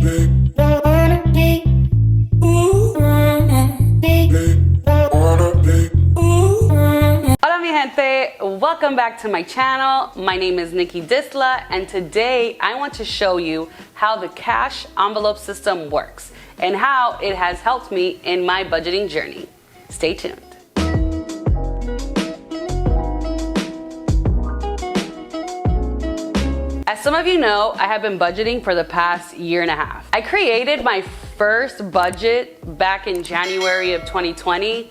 Hola Mi Gente, welcome back to my channel. My name is Nicky and today I want to show you how the cash envelope system works and how it has helped me in my budgeting journey. Stay tuned. As some of you know, I have been budgeting for the past year and a half. I created my first budget back in January of 2020,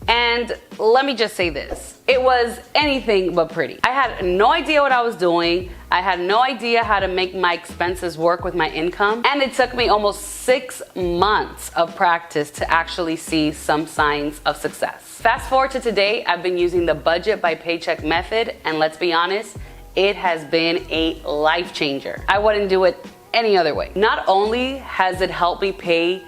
and let me just say this. It was anything but pretty. I had no idea what I was doing. I had no idea how to make my expenses work with my income, and it took me almost 6 months of practice to actually see some signs of success. Fast forward to today, I've been using the budget by paycheck method, and let's be honest, it has been a life changer. I wouldn't do it any other way. Not only has it helped me pay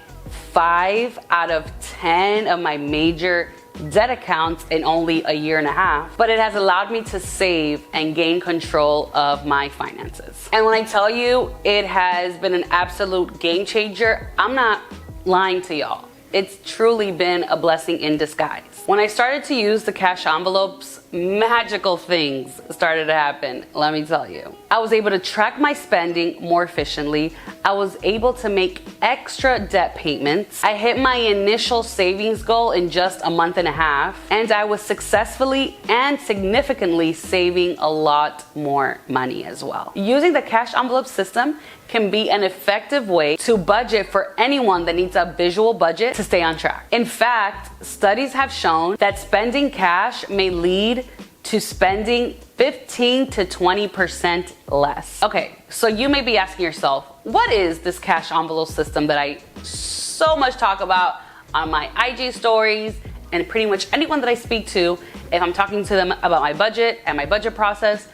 5 out of 10 of my major debt accounts in only a year and a half, but it has allowed me to save and gain control of my finances. And when I tell you it has been an absolute game changer, I'm not lying to y'all. It's truly been a blessing in disguise. When I started to use the cash envelopes, magical things started to happen, let me tell you. I was able to track my spending more efficiently. I was able to make extra debt payments. I hit my initial savings goal in just a month and a half, and I was successfully and significantly saving a lot more money as well. Using the cash envelope system can be an effective way to budget for anyone that needs a visual budget to stay on track. In fact, studies have shown that spending cash may lead to spending 15 to 20% less. Okay, so you may be asking yourself, what is this cash envelope system that I so much talk about on my IG stories and pretty much anyone that I speak to, if I'm talking to them about my budget and my budget process,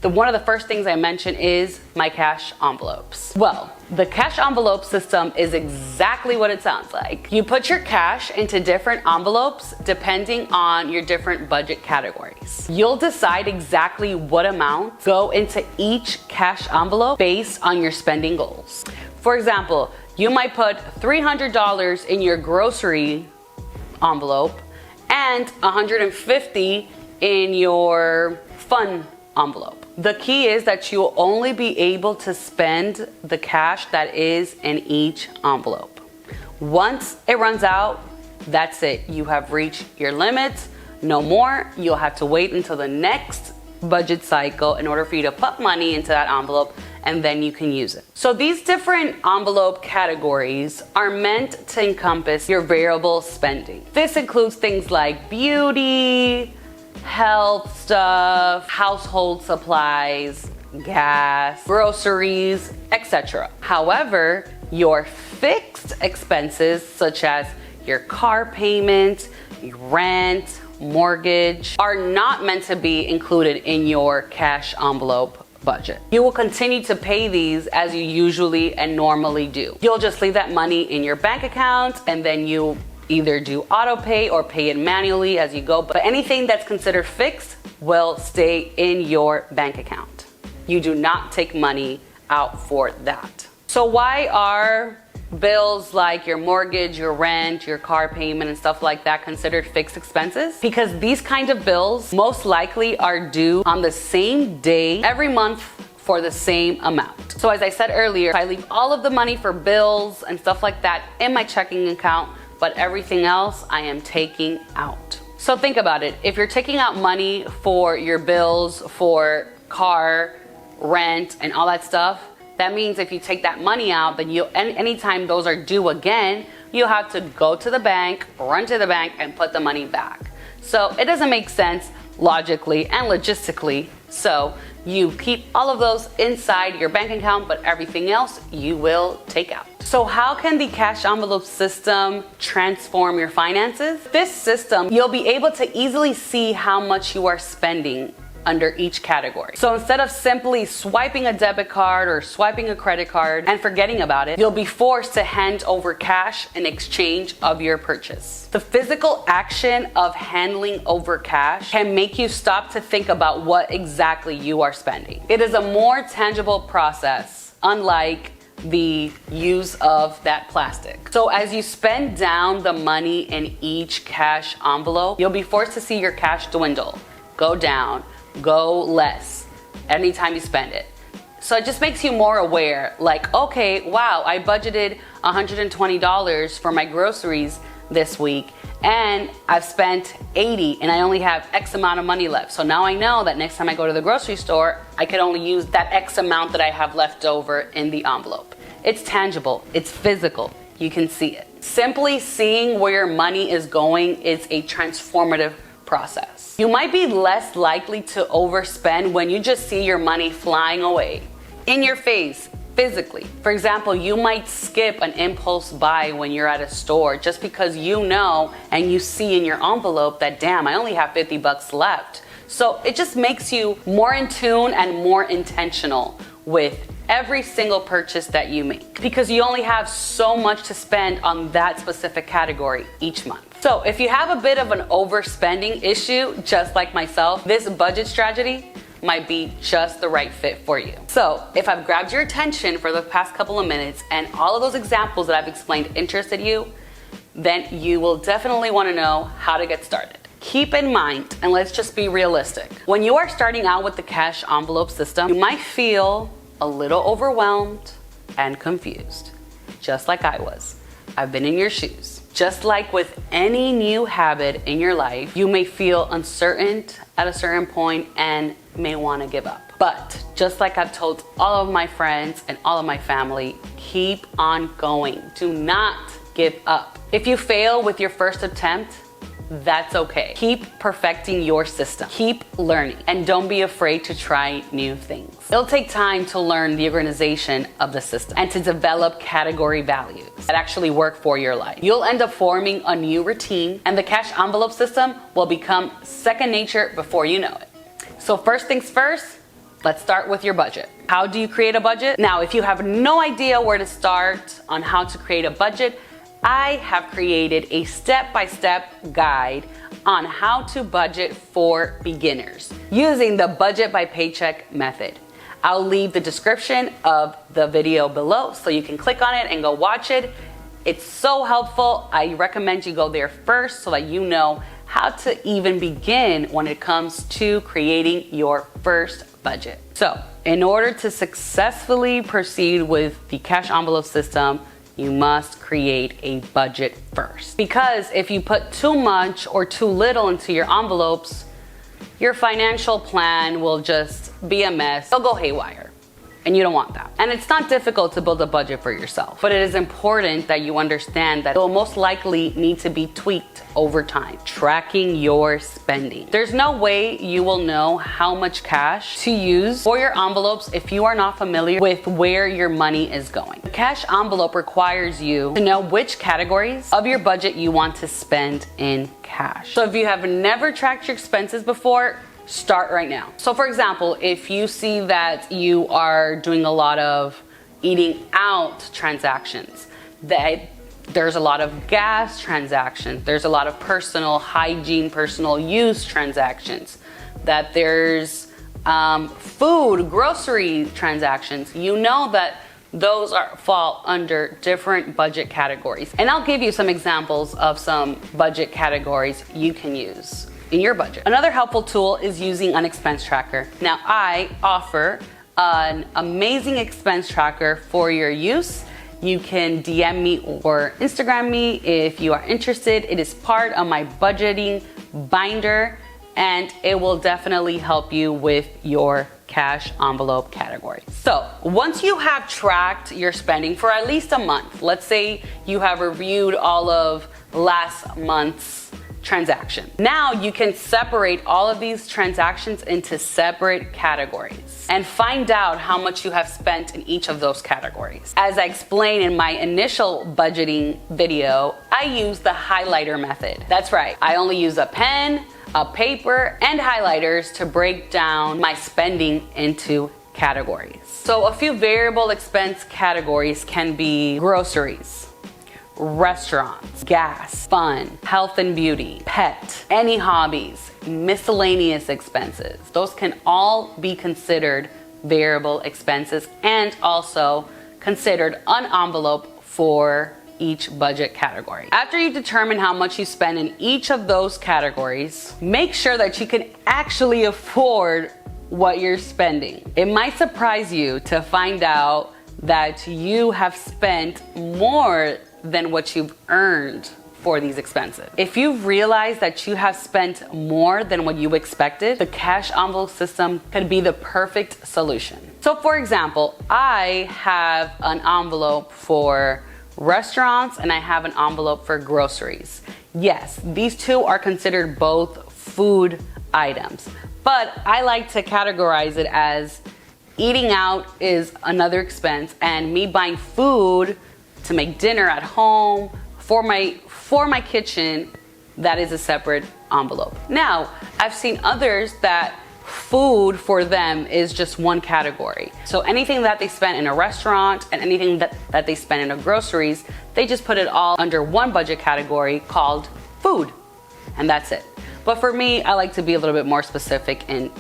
one of the first things I mention is my cash envelopes. Well, the cash envelope system is exactly what it sounds like. You put your cash into different envelopes depending on your different budget categories. You'll decide exactly what amount go into each cash envelope based on your spending goals. For example, you might put $300 in your grocery envelope and $150 in your fun envelope. The key is that you'll only be able to spend the cash that is in each envelope. Once it runs out, that's it. You have reached your limits. No more. You'll have to wait until the next budget cycle in order for you to put money into that envelope, and then you can use it. So these different envelope categories are meant to encompass your variable spending. This includes things like beauty, health stuff, household supplies, gas, groceries, etc. However, your fixed expenses such as your car payment, rent, mortgage are not meant to be included in your cash envelope budget. You will continue to pay these as you usually and normally do. You'll just leave that money in your bank account and then you either do auto pay or pay it manually as you go, but anything that's considered fixed will stay in your bank account. You do not take money out for that. So why are bills like your mortgage, your rent, your car payment and stuff like that considered fixed expenses? Because these kinds of bills most likely are due on the same day every month for the same amount. So as I said earlier, I leave all of the money for bills and stuff like that in my checking account, but everything else I am taking out. So think about it. If you're taking out money for your bills, for car, rent, and all that stuff, that means if you take that money out, then anytime those are due again, you'll have to go to the bank, run to the bank, and put the money back. So it doesn't make sense logically and logistically. So you keep all of those inside your bank account, but everything else you will take out. So how can the cash envelope system transform your finances? This system, you'll be able to easily see how much you are spending under each category. So instead of simply swiping a debit card or swiping a credit card and forgetting about it, you'll be forced to hand over cash in exchange of your purchase. The physical action of handling over cash can make you stop to think about what exactly you are spending. It is a more tangible process, unlike the use of that plastic. So as you spend down the money in each cash envelope, you'll be forced to see your cash dwindle, go down, go less anytime you spend it. So it just makes you more aware, like, okay, wow, I budgeted $120 for my groceries this week and I've spent $80 and I only have X amount of money left. So now I know that next time I go to the grocery store, I can only use that X amount that I have left over in the envelope. It's tangible, it's physical, you can see it. Simply seeing where your money is going is a transformative process. You might be less likely to overspend when you just see your money flying away in your face, physically. For example, you might skip an impulse buy when you're at a store just because you know and you see in your envelope that, damn, I only have 50 bucks left. So it just makes you more in tune and more intentional with every single purchase that you make because you only have so much to spend on that specific category each month. So if you have a bit of an overspending issue, just like myself, this budget strategy might be just the right fit for you. So if I've grabbed your attention for the past couple of minutes and all of those examples that I've explained interested you, then you will definitely want to know how to get started. Keep in mind, and let's just be realistic, when you are starting out with the cash envelope system, you might feel a little overwhelmed and confused, just like I was. I've been in your shoes. Just like with any new habit in your life, you may feel uncertain at a certain point and may want to give up. But just like I've told all of my friends and all of my family, keep on going. Do not give up. If you fail with your first attempt, that's okay. Keep perfecting your system. Keep learning and don't be afraid to try new things. It'll take time to learn the organization of the system and to develop category values that actually work for your life. You'll end up forming a new routine and the cash envelope system will become second nature before you know it. So first things first, let's start with your budget. How do you create a budget? Now, if you have no idea where to start on how to create a budget, I have created a step-by-step guide on how to budget for beginners using the budget by paycheck method. I'll leave the description of the video below so you can click on it and go watch it. It's so helpful. I recommend you go there first so that you know how to even begin when it comes to creating your first budget. So, in order to successfully proceed with the cash envelope system, you must create a budget first. Because if you put too much or too little into your envelopes, your financial plan will just be a mess. It'll go haywire. And you don't want that. And it's not difficult to build a budget for yourself, but it is important that you understand that it will most likely need to be tweaked over time. Tracking your spending. There's no way you will know how much cash to use for your envelopes if you are not familiar with where your money is going. The cash envelope requires you to know which categories of your budget you want to spend in cash. So if you have never tracked your expenses before, start right now. So for example, if you see that you are doing a lot of eating out transactions, that there's a lot of gas transactions, there's a lot of personal hygiene, personal use transactions, that there's food, grocery transactions, you know that those fall under different budget categories. And I'll give you some examples of some budget categories you can use in your budget. Another helpful tool is using an expense tracker. Now, I offer an amazing expense tracker for your use. You can DM me or Instagram me if you are interested. It is part of my budgeting binder and it will definitely help you with your cash envelope category. So once you have tracked your spending for at least a month, let's say you have reviewed all of last month's transaction. Now you can separate all of these transactions into separate categories and find out how much you have spent in each of those categories. As I explained in my initial budgeting video, I use the highlighter method. That's right, I only use a pen, a paper, and highlighters to break down my spending into categories. So a few variable expense categories can be groceries, restaurants, gas, fun, health and beauty, pet, any hobbies, miscellaneous expenses. Those can all be considered variable expenses and also considered an envelope for each budget category. After you determine how much you spend in each of those categories, make sure that you can actually afford what you're spending. It might surprise you to find out that you have spent more than what you've earned for these expenses. If you've realized that you have spent more than what you expected, the cash envelope system could be the perfect solution. So for example, I have an envelope for restaurants and I have an envelope for groceries. Yes, these two are considered both food items, but I like to categorize it as eating out is another expense and me buying food to make dinner at home for my kitchen, that is a separate envelope. Now, I've seen others that food for them is just one category. So anything that they spend in a restaurant and anything that they spend in the groceries, they just put it all under one budget category called food. And that's it. But for me, I like to be a little bit more specific in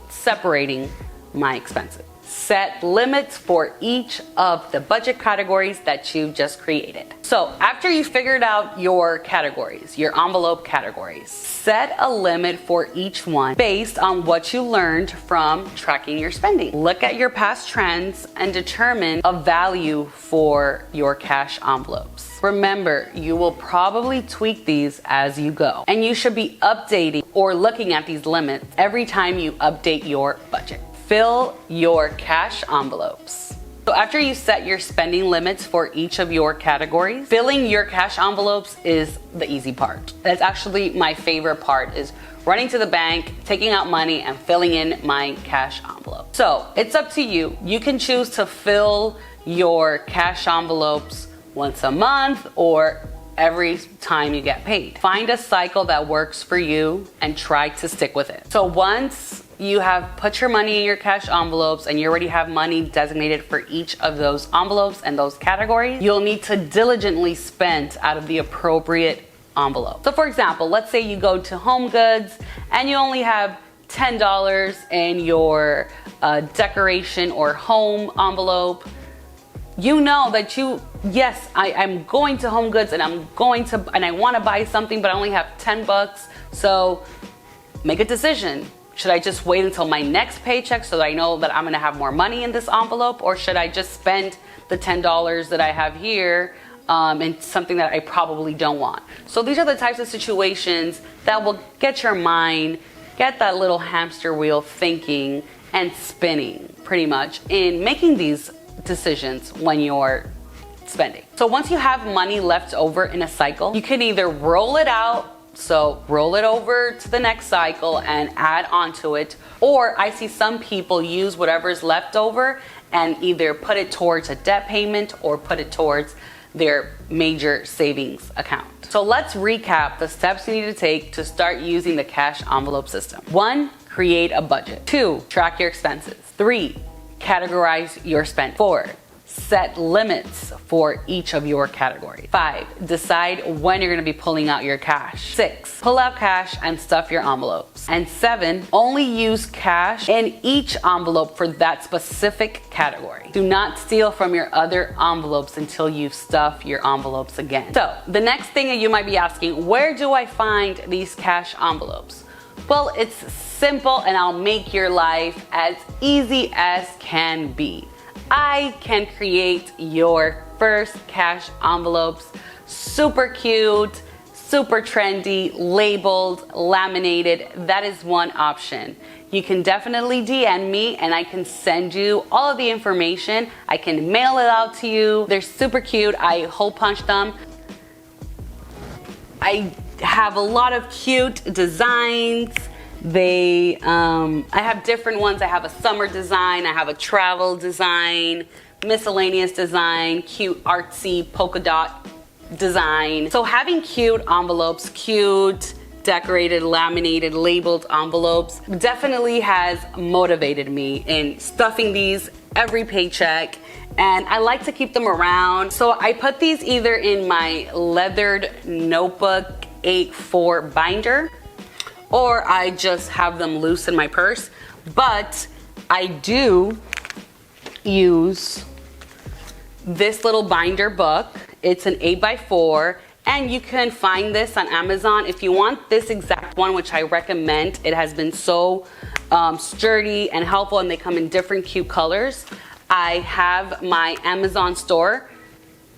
separating my expenses. Set limits for each of the budget categories that you've just created. So after you figured out your categories, your envelope categories, set a limit for each one based on what you learned from tracking your spending. Look at your past trends and determine a value for your cash envelopes. Remember, you will probably tweak these as you go, and you should be updating or looking at these limits every time you update your budget. Fill your cash envelopes. So after you set your spending limits for each of your categories, filling your cash envelopes is the easy part. That's actually my favorite part, is running to the bank, taking out money and filling in my cash envelope. So it's up to you. You can choose to fill your cash envelopes once a month or every time you get paid. Find a cycle that works for you and try to stick with it. So once you have put your money in your cash envelopes and you already have money designated for each of those envelopes and those categories, you'll need to diligently spend out of the appropriate envelope. So for example, let's say you go to Home Goods and you only have $10 in your decoration or home envelope. You know that yes, I'm going to Home Goods and I want to buy something, but I only have $10. So make a decision. Should I just wait until my next paycheck so that I know that I'm gonna have more money in this envelope? Or should I just spend the $10 that I have here in something that I probably don't want? So these are the types of situations that will get your mind, get that little hamster wheel thinking and spinning pretty much in making these decisions when you're spending. So once you have money left over in a cycle, you can either roll it out, so roll it over to the next cycle and add onto it, or I see some people use whatever's left over and either put it towards a debt payment or put it towards their major savings account. So let's recap the steps you need to take to start using the cash envelope system. 1, create a budget. 2, track your expenses. 3, categorize your spend. 4, set limits for each of your categories. 5, decide when you're going to be pulling out your cash. 6, pull out cash and stuff your envelopes. And 7, only use cash in each envelope for that specific category. Do not steal from your other envelopes until you stuff your envelopes again. So the next thing that you might be asking, where do I find these cash envelopes? Well, it's simple and I'll make your life as easy as can be. I can create your first cash envelopes. Super cute, super trendy, labeled, laminated. That is one option. You can definitely DM me and I can send you all of the information. I can mail it out to you. They're super cute. I hole punch them. I have a lot of cute designs. I have different ones. I have a summer design, I have a travel design, miscellaneous design, cute artsy polka dot design. So having cute envelopes, cute decorated, laminated, labeled envelopes definitely has motivated me in stuffing these every paycheck, and I like to keep them around. So I put these either in my leathered notebook 8-4 binder, or I just have them loose in my purse. But I do use this little binder book. It's an 8x4, and you can find this on Amazon. If you want this exact one, which I recommend, it has been so sturdy and helpful, and they come in different cute colors. I have my Amazon store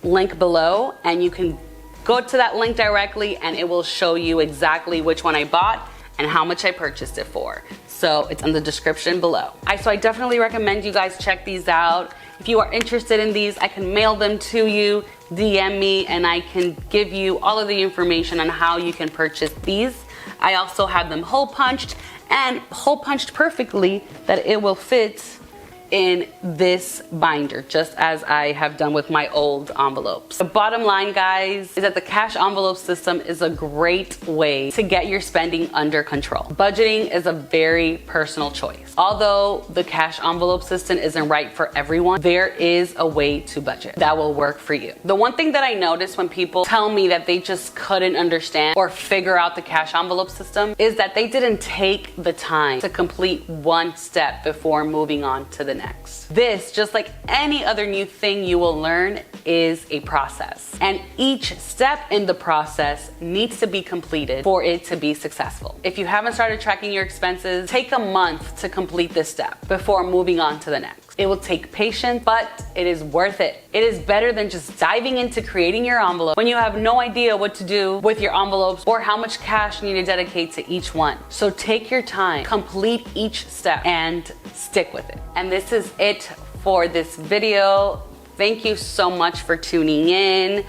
link below, and you can go to that link directly and it will show you exactly which one I bought and how much I purchased it for. So it's in the description below. So I definitely recommend you guys check these out. If you are interested in these, I can mail them to you, DM me, and I can give you all of the information on how you can purchase these. I also have them hole punched, and hole punched perfectly that it will fit in this binder, just as I have done with my old envelopes. The bottom line, guys, is that the cash envelope system is a great way to get your spending under control. Budgeting is a very personal choice. Although the cash envelope system isn't right for everyone, there is a way to budget that will work for you. The one thing that I notice when people tell me that they just couldn't understand or figure out the cash envelope system is that they didn't take the time to complete one step before moving on to the next. This, just like any other new thing you will learn, is a process. And each step in the process needs to be completed for it to be successful. If you haven't started tracking your expenses, take a month to complete this step before moving on to the next. It will take patience, but it is worth it. It is better than just diving into creating your envelope when you have no idea what to do with your envelopes or how much cash you need to dedicate to each one. So take your time, complete each step, and stick with it. And this is it for this video. Thank you so much for tuning in.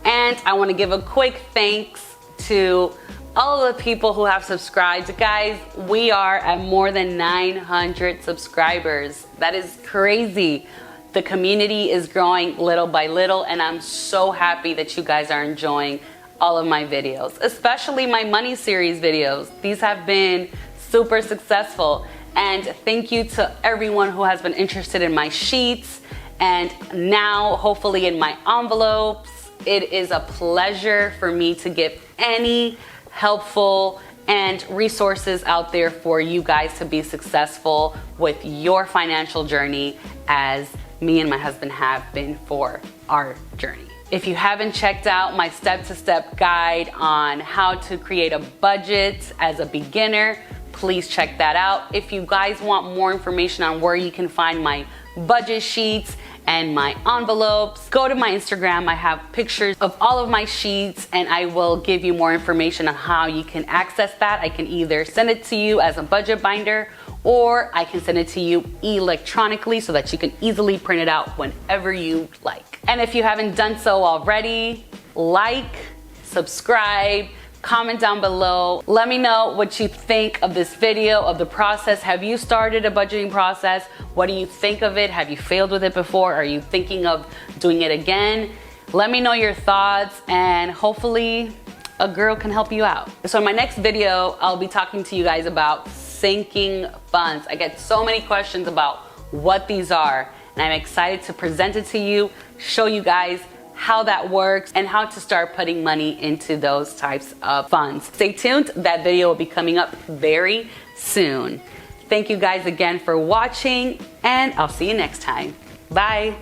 And I want to give a quick thanks to all of the people who have subscribed. Guys, we are at more than 900 subscribers. That is crazy. The community is growing little by little, and I'm so happy that you guys are enjoying all of my videos, especially my money series videos. These have been super successful, and thank you to everyone who has been interested in my sheets and now hopefully in my envelopes. It is a pleasure for me to give any helpful and resources out there for you guys to be successful with your financial journey, as me and my husband have been for our journey. If you haven't checked out my step-to-step guide on how to create a budget as a beginner, please check that out. If you guys want more information on where you can find my budget sheets and my envelopes, go to my Instagram. I have pictures of all of my sheets, and I will give you more information on how you can access that. I can either send it to you as a budget binder, or I can send it to you electronically so that you can easily print it out whenever you like. And if you haven't done so already, like, subscribe, comment down below. Let me know what you think of this video, of the process. Have you started a budgeting process? What do you think of it? Have you failed with it before? Are you thinking of doing it again? Let me know your thoughts, and hopefully a girl can help you out. So in my next video, I'll be talking to you guys about sinking funds. I get so many questions about what these are, and I'm excited to present it to you, show you guys how that works, and how to start putting money into those types of funds. Stay tuned. That video will be coming up very soon. Thank you guys again for watching, and I'll see you next time. Bye.